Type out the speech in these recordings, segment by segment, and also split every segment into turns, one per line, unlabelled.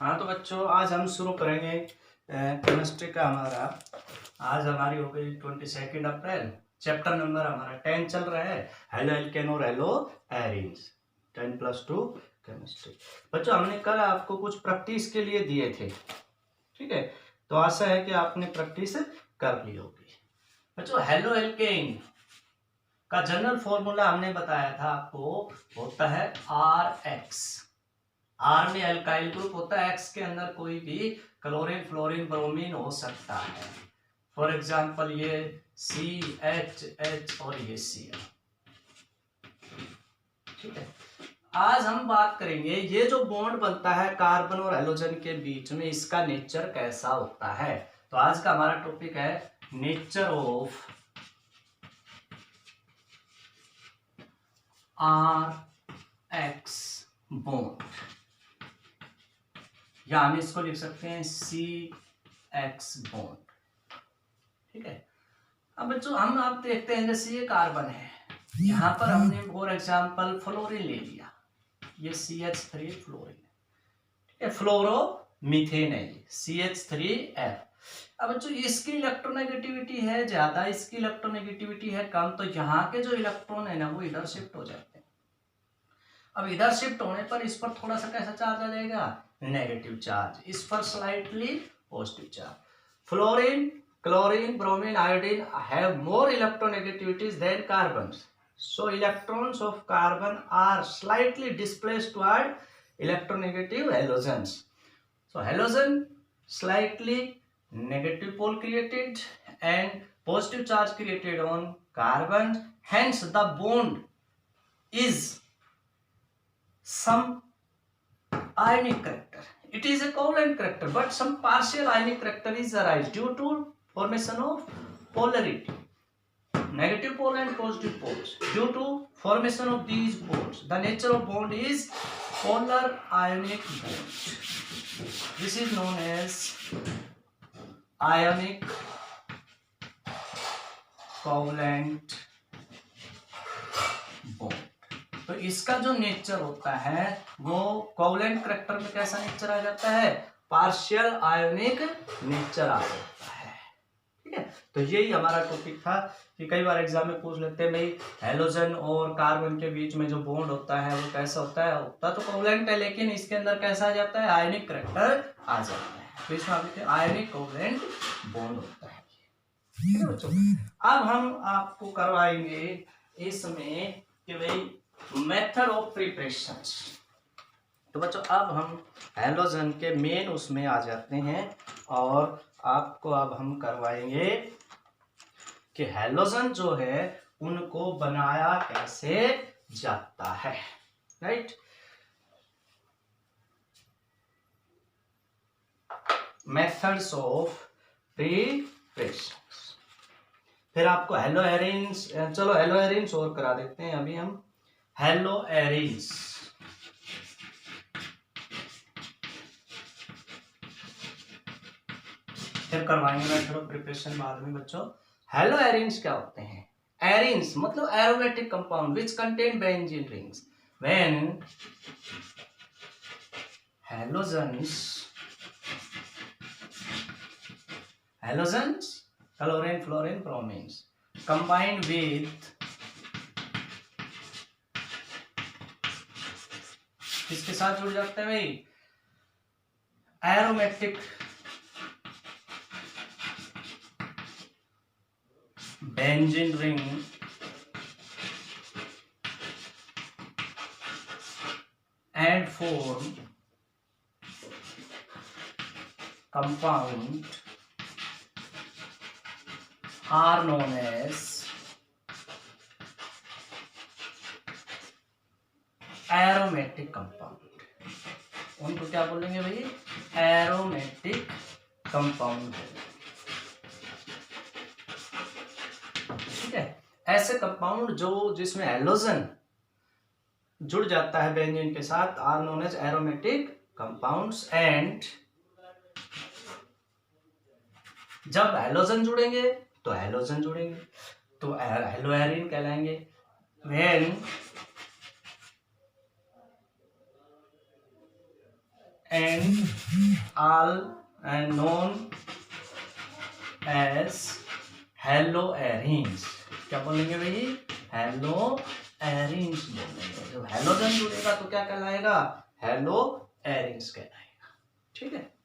हाँ तो बच्चों आज हम शुरू करेंगे केमिस्ट्री का हमारा। आज हमारी हो गई 22 अप्रैल। चैप्टर नंबर हमारा 10 चल रहा है, हेलो एल्केन और हेलो एरीन्स 10+2 केमिस्ट्री। बच्चों हमने कल आपको कुछ प्रैक्टिस के लिए दिए थे, ठीक है, तो आशा है कि आपने प्रैक्टिस कर ली होगी। बच्चों हेलो एल्केन का जनरल फॉर्मूला हमने बताया था आपको, होता है RX। आर में अल्काइल ग्रुप होता है, एक्स के अंदर कोई भी क्लोरीन फ्लोरीन ब्रोमीन हो सकता है। फॉर एग्जांपल ये CHH और ये Cl, ठीक है। आज हम बात करेंगे ये जो बॉन्ड बनता है कार्बन और हेलोजन के बीच में, इसका नेचर कैसा होता है। तो आज का हमारा टॉपिक है नेचर ऑफ RX बॉन्ड, या हम इसको लिख सकते हैं CX बॉन्ड, ठीक है। अब बच्चों हम आप देखते हैं जैसे ये कार्बन है, यहाँ पर हमने फॉर एग्जांपल फ्लोरीन ले लिया, ये CH3 फ्लोरीन, ठीक है, फ्लोरो मीथेन है ये CH3F। अब बच्चों इसकी इलेक्ट्रोनेगेटिविटी है ज्यादा, इसकी इलेक्ट्रोनेगेटिविटी है कम, तो यहाँ के जो इलेक्ट्रॉन है ना वो इधर शिफ्ट हो जाते हैं। अब इधर शिफ्ट होने पर इस पर थोड़ा सा कैसा चार्ज आ जाएगा, नेगेटिव चार्ज, इस पर slightly positive charge. Fluorine chlorine, bromine, iodine have more electronegativities than carbons. So electrons of carbon are slightly displaced toward electronegative halogens. So halogen slightly negative pole created and positive charge created on carbon. Hence the bond is some ionic character. It is a covalent character, but some partial ionic character is arise due to formation of polarity, negative pole and positive poles. Due to formation of these bonds, the nature of bond is polar ionic bond. This is known as ionic covalent bond. तो इसका जो nature होता है वो covalent character में कैसा nature आ जाता है, पार्शियल आयोनिक नेचर आ जाता है, ठीक है। तो यही हमारा टॉपिक था कि कई बार एग्जाम में पूछ लेते हैं भाई हेलोजन और कार्बन के बीच में जो बॉन्ड होता है वो कैसा होता है, होता तो कोवलेंट है लेकिन इसके अंदर कैसा आ जाता है, आयोनिक करैक्टर आ जाता है। तो इसमें आप आयोनिक कोवलेंट बॉन्ड होता है, ठीक है बच्चों। अब हम आपको करवाएंगे इसमें कि भाई मेथड ऑफ प्रिपरेशन। तो बच्चों अब हम हेलोजन के मेन उसमें आ जाते हैं और आपको अब हम करवाएंगे कि हेलोजन जो है उनको बनाया कैसे जाता है, राइट। Methods of preparation. फिर आपको हेलो एरीन्स, चलो हेलो एरीन्स और करा देते हैं अभी हम हेलो एरीन्स। फिर करवाएंगे मेथड ऑफ प्रिपरेशन बाद में बच्चों। हेलो एरीन्स क्या होते हैं, एरीन्स मतलब aromatic compound which contain benzene rings. When halogens chlorine fluorine bromines combined with किसके साथ जुड़ जाते हैं भाई, aromatic benzene ring and form compound are known as aromatic compound. उनको क्या बोलेंगे भाई, एरोमेटिक कंपाउंड, ठीक है। ऐसे कंपाउंड जो जिसमें हेलोजन जुड़ जाता है बेंजीन के साथ are known as aromatic compounds. And जब हेलोजन जुड़ेंगे तो हेलोजन जुड़ेंगे तो हेलो एरीन कहलाएंगे। When and all and known as haloarenes. क्या बोलेंगे भाई? हेलोएरिन्स बोलेंगे। जब हेलोजन जुड़ेगा तो क्या कहलाएगा? हेलोएरिन्स कहलाएगा। ठीक है।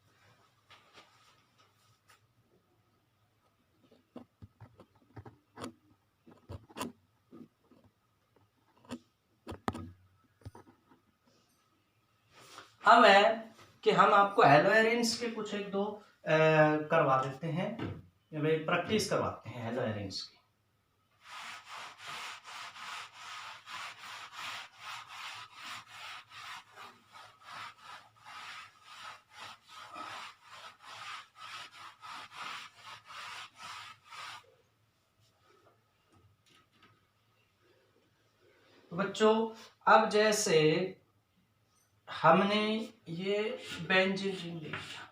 अब है कि हम आपको हेलोएरिन्स के कुछ एक दो करवा देते हैं, भाई प्रैक्टिस करवाते हैं हेलोएरिन्स की। तो बच्चों अब जैसे हमने ये बेंजीन रिंग ले लिया,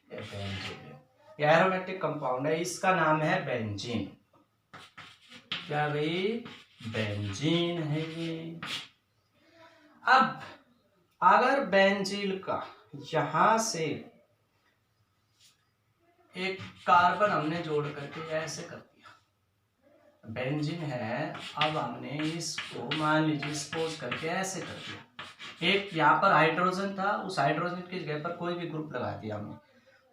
बेंजीन ये एरोमेटिक कंपाउंड है, इसका नाम है बेंजीन। क्या भाई? बेंजीन है ये। अब अगर बेंजीन का यहां से एक कार्बन हमने जोड़ करके ऐसे कर दिया, बेंजीन है, अब हमने इसको मान लीजिए सपोज करके ऐसे कर दिया, एक यहाँ पर हाइड्रोजन था, उस हाइड्रोजन की जगह पर कोई भी ग्रुप लगा दिया हमने।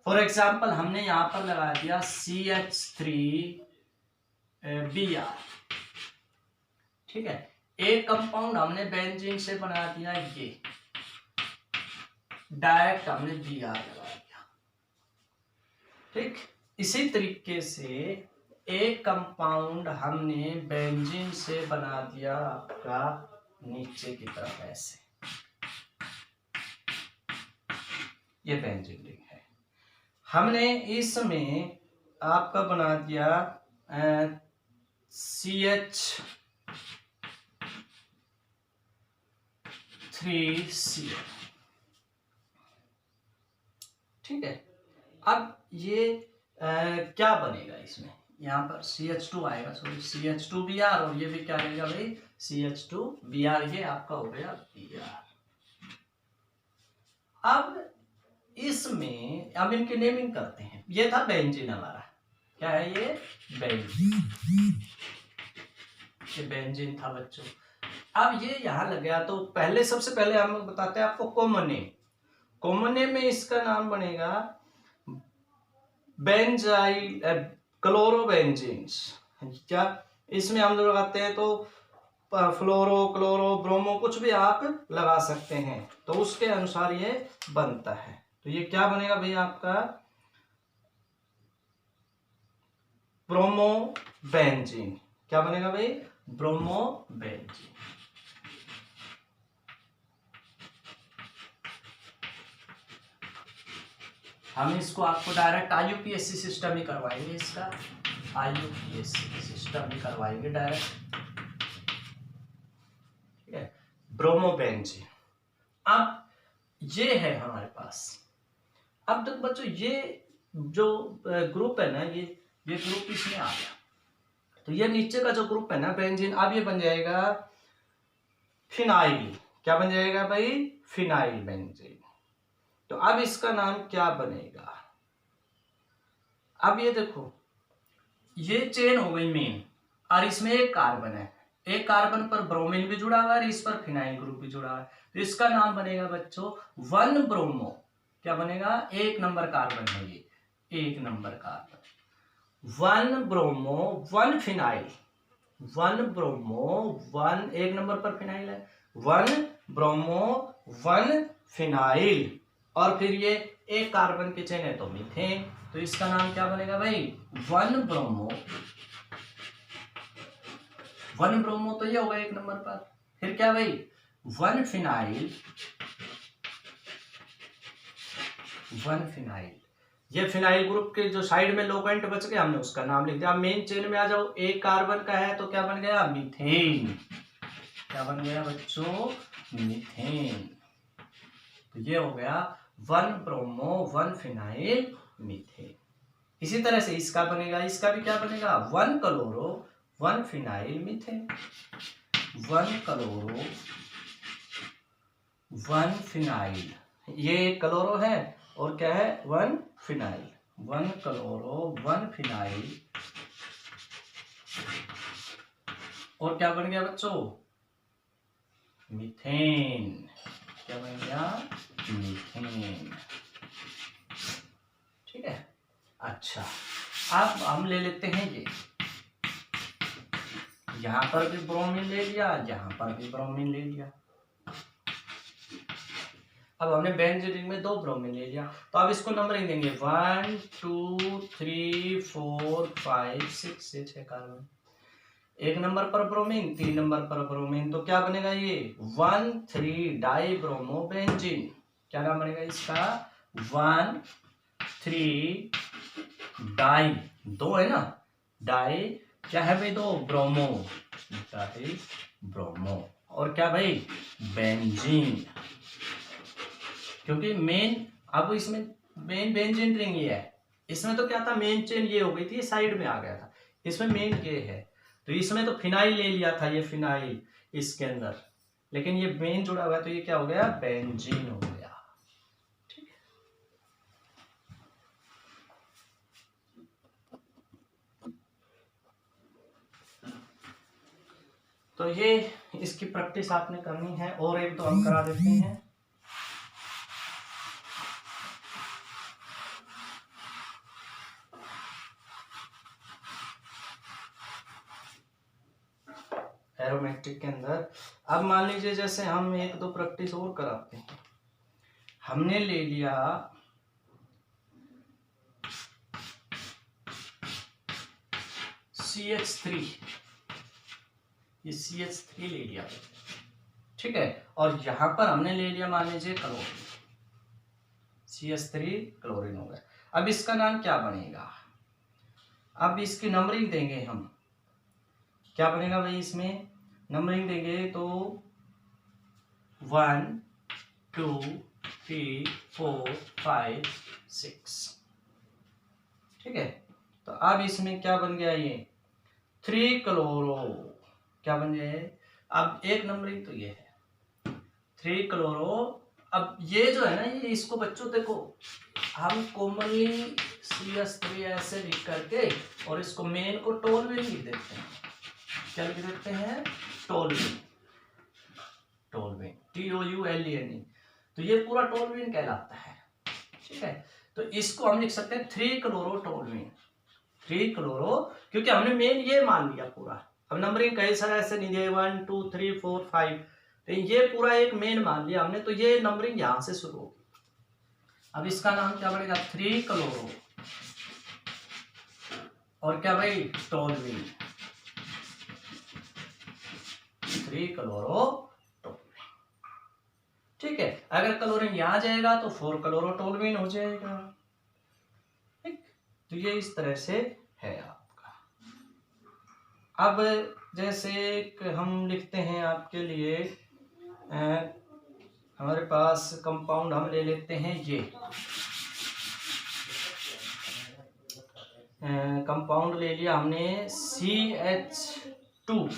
फॉर एग्जाम्पल हमने यहाँ पर लगा दिया CH3Br। ठीक है। एक कंपाउंड हमने बेंजीन से बना दिया, ये डायरेक्ट हमने Br लगा दिया। ठीक। इसी तरीके से एक कंपाउंड हमने बेंजीन से बना दिया आपका नीचे की तरफ ऐसे, ये बेंजीन रिंग है। हमने इसमें आपका बना दिया CH3Cl। ठीक है। अब ये क्या बनेगा इसमें? यहाँ पर CH2 आएगा, सॉरी CH2Br, और ये भी क्या रहेगा भाई? CH2Br। ये आपका हो गया Br। अब इसमें अब इनकी नेमिंग करते हैं। ये था बेंजीन हमारा, क्या है ये? बेंजीन। ये बेंजीन था बच्चों। अब ये यहाँ लग गया, तो पहले सबसे पहले हम बताते हैं आपको कॉमन नेम। कॉमन नेम में इसका नाम बनेगा बेंजाइल क्लोरोबेंजीन्स। क्या इसमें हम लोग लगाते हैं तो फ्लोरो, क्लोरो, ब्रोमो कुछ भी आप लगा सकते हैं, तो उसके अनुसार ये बनता है। तो ये क्या बनेगा भाई आपका? ब्रोमोबेंजीन। क्या बनेगा भाई? ब्रोमोबेंजीन। हम इसको आपको डायरेक्ट IUPAC सिस्टम ही करवाएंगे, इसका IUPAC सिस्टम ही करवाएंगे डायरेक्ट। ठीक है। ब्रोमोबेंजीन। अब ये है हमारे पास। अब तक बच्चों ये जो ग्रुप है ना, ये ग्रुप इसमें आ गया, तो ये नीचे का जो ग्रुप है ना बेंजीन, अब ये बन जाएगा फिनाइल। क्या बन जाएगा भाई? Phenyl benzene. तो अब इसका नाम क्या बनेगा? अब ये देखो, ये चेन हो गई मेन, और इसमें एक कार्बन है, एक कार्बन पर ब्रोमीन भी जुड़ा हुआ है, इस पर फिनाइल ग्रुप भी जुड़ा है, तो इसका नाम बनेगा बच्चों 1 ब्रोमो। क्या बनेगा? 1 नंबर कार्बन है ये, 1 number carbon. 1 bromo 1 phenyl, 1 bromo 1, 1 number पर फिनाइल है, 1 ब्रोमो 1 फिनाइल, और फिर ये एक कार्बन की चेन है तो मीथेन, तो इसका नाम क्या बनेगा भाई? 1 ब्रोमो 1 ब्रोमो, तो ये होगा 1 नंबर पर। फिर क्या भाई? 1 फिनाइल, 1 फिनाइल। ये फिनाइल ग्रुप के जो साइड में लोकेंट बच गए, हमने उसका नाम लिख दिया। मेन चेन में आ जाओ, एक कार्बन का है तो क्या बन गया? मीथेन। क्या बन गया बच्चों? मीथेन। तो ये हो गया 1 ब्रोमो 1 फिनाइल मीथेन। इसी तरह से इसका बनेगा, इसका भी क्या बनेगा? 1 chloro 1 phenyl methane, 1 chloro 1 phenyl, ये एक क्लोरो है और क्या है 1 फिनाइल, 1 क्लोरो 1 फिनाइल, और क्या बन गया बच्चों मीथेन, क्या बन गया मीथेन। ठीक है, अच्छा अब हम ले लेते हैं ये, यहां पर भी ब्रोमीन ले लिया, यहां पर भी ब्रोमीन ले लिया। अब हमने बेंजीन में 2 ब्रोमीन ले लिया, तो अब इसको नंबरिंग देंगे 1 2 3 4 5 6, ये 6 कार्बन, 1 नंबर पर ब्रोमीन, 3 नंबर पर ब्रोमीन, तो क्या बनेगा ये 1,3 डाई ब्रोमो बेंजीन। क्या नाम बनेगा इसका 1,3 डाई, 2 है ना, डाई क्या है भाई 2 ब्रोमो, डाई ब्रोमो, और क्या भाई बेंजीन, क्योंकि मेन अब इसमें मेन बेंजीन रिंग ये है, इसमें तो क्या था मेन चेन ये हो गई थी, साइड में आ गया था, इसमें मेन ये है, तो इसमें तो फिनाइल ले लिया था, ये फिनाइल इसके अंदर, लेकिन ये मेन जुड़ा हुआ है तो ये क्या हो गया बेंजीन हो गया। ठीक है, तो ये इसकी प्रैक्टिस आपने करनी है, और एक तो हम करा देते हैं। एरोमेटिक के अंदर अब मान लीजिए जैसे हम 1-2 प्रैक्टिस और कराते हैं, हमने ले लिया CH3, ये CH3 ले लिया, ठीक है, और यहां पर हमने ले लिया मान लीजिए क्लोरीन, CH3 क्लोरीन हो गया। अब इसका नाम क्या बनेगा, अब इसकी नंबरिंग देंगे हम, क्या बनेगा भाई इसमें नंबरिंग देंगे तो 1 2 3 4 5 6, ठीक है, तो अब इसमें क्या बन गया ये 3 क्लोरो, क्या बन गया है, अब एक नंबरिंग तो ये है 3 क्लोरो। अब ये जो है ना ये इसको बच्चों देखो हम कॉमनली CH3 ऐसे लिख करके और इसको मेन को टोलुइन लिख देते हैं, क्या लिख देते हैं टोलुइन, टोलुइन TOULENE, तो ये पूरा टोलुइन कहलाता है। ठीक है, तो इसको हम लिख सकते हैं 3 क्लोरो टोलुइन, 3 क्लोरो, क्योंकि हमने मेन ये मान लिया पूरा, अब नंबरिंग कई सारे ऐसे नहीं दिए 1 2 3 4 5, तो ये पूरा एक मेन मान लिया हमने, तो ये नंबरिंग यहां से शुरू होगी। अब इसका नाम क्या पड़ेगा 3 क्लोरो और क्या भाई टोलुइन, 3 क्लोरो टोलुइन। ठीक है, अगर क्लोरीन यहां जाएगा तो 4 क्लोरो टोलुइन हो जाएगा। ठीक, तो ये इस तरह से है आपका। अब जैसे हम लिखते हैं आपके लिए हमारे पास कंपाउंड हम ले लेते हैं ये कंपाउंड ले लिया हमने CH2,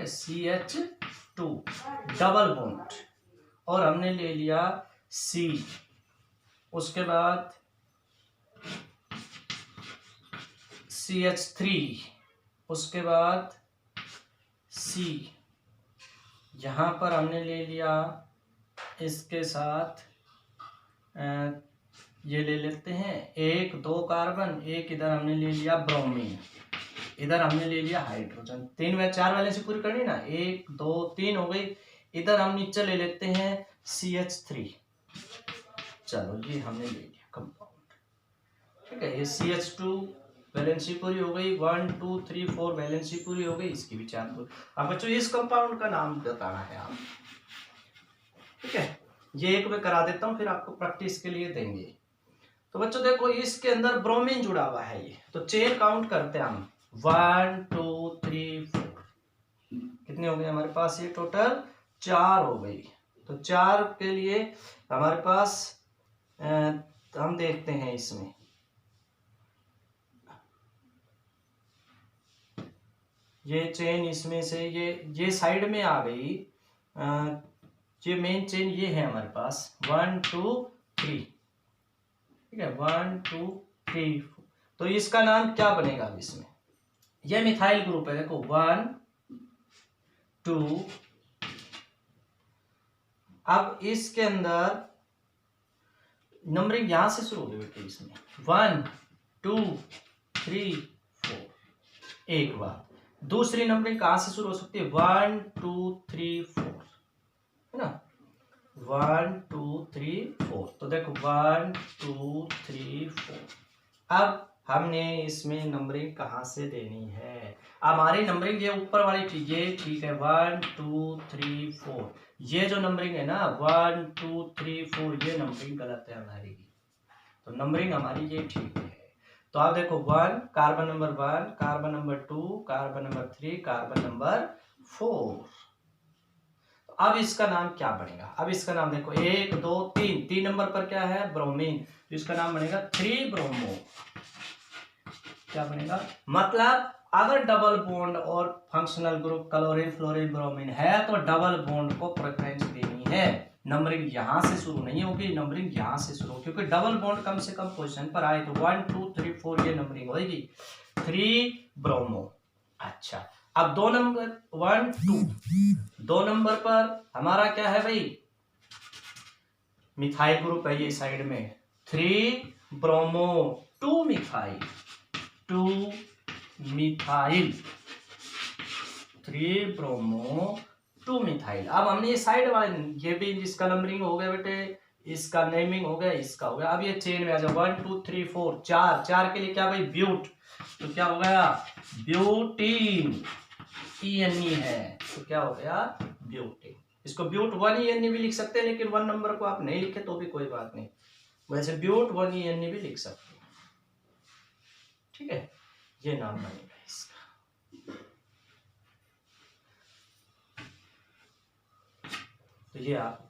CH2 डबल बॉन्ड, और हमने ले लिया C, उसके बाद CH3, उसके बाद C, यहाँ पर हमने ले लिया इसके साथ ये ले लेते हैं 1-2 कार्बन, एक इधर हमने ले लिया ब्रोमीन, इधर हमने ले लिया हाइड्रोजन, 3 व 4 वैलेंसी पूरी करनी ना, 1 2 3 हो गई, इधर हम नीचे ले लेते हैं CH3, चलो ये हमने ले लिया कंपाउंड। ठीक है, ये CH2 वैलेंसी पूरी हो गई, 1 2 3 4 वैलेंसी पूरी हो गई, इसकी भी 4 पूरी। अब बच्चों इस कंपाउंड का नाम बताना है आप। ठीक है, ये एक मैं करा देता हूं, फिर आपको प्रैक्टिस के लिए देंगे। तो बच्चों देखो इसके अंदर ब्रोमीन जुड़ा हुआ है, ये तो चेन काउंट करते हैं हम 1 2 3 4, कितने हो गए हमारे पास, ये टोटल 4 हो गई। तो 4 के लिए हमारे पास हम देखते हैं इसमें ये चेन, इसमें से ये साइड में आ गई, ये मेन चेन ये है हमारे पास 1 2 3, ठीक है 1 2 3 4। तो इसका नाम क्या बनेगा अब इसमें? ये मिथाइल ग्रुप है, देखो 1 2। अब इसके अंदर नंबरिंग यहां से शुरू होगी बेटे, इसमें 1 2 3 4। एक बार दूसरी नंबरिंग कहां से शुरू हो सकती है? 1 2 3 4, है ना 1 2 3 4। तो देखो 1 2 3 4। अब हमने इसमें नंबरिंग कहां से देनी है? हमारी नंबरिंग ये ऊपर वाली चीज ये ठीक है 1 2 3 4। ये जो नंबरिंग है ना 1 2 3 4, ये नंबरिंग गलत है हमारी, तो नंबरिंग हमारी ये ठीक है। तो आप देखो 1 carbon number 1, carbon number 2, carbon number 3, carbon number 4। तो अब इसका नाम क्या बनेगा? अब इसका नाम देखो 1 2 3, 3 नंबर पर क्या है? ब्रोमीन। तो इसका नाम बनेगा 3 ब्रोमो। क्या बनेगा? मतलब अगर डबल बॉन्ड और functional group chlorine fluorine bromine है तो डबल बॉन्ड को प्रेफरेंस देनी है। नंबरिंग यहां से शुरू नहीं होगी, नंबरिंग यहां से शुरू, क्योंकि डबल बॉन्ड कम से कम पोजीशन पर आए तो 1 2 3 4 ये नंबरिंग होगी 3 ब्रोमो। अच्छा, अब 2 नंबर 1 2, 2 नंबर पर हमारा क्या है भाई? मिथाइल ग्रुप है ये साइड में 3 bromo 2 methyl 2 methyl 3 bromo 2 methyl. अब हमने ये साइड वाले, ये भी इसका नंबरिंग हो गया बेटे, इसका नेमिंग हो गया, इसका हो गया। अब ये चेन में आ जाओ 1 2 3 4, 4 4 के लिए क्या भाई? ब्यूट। तो क्या हो गया? ब्यूटीन। ENE है तो क्या हो गया? ब्यूटीन। इसको ब्यूट 1 ENE भी लिख सकते हैं, लेकिन 1 नंबर को आप नहीं लिखे तो भी कोई बात नहीं, वैसे ब्यूट 1 ENE भी लिख सकते हैं, ठीक है। ये नाम बनेगा इसका। तो ये आप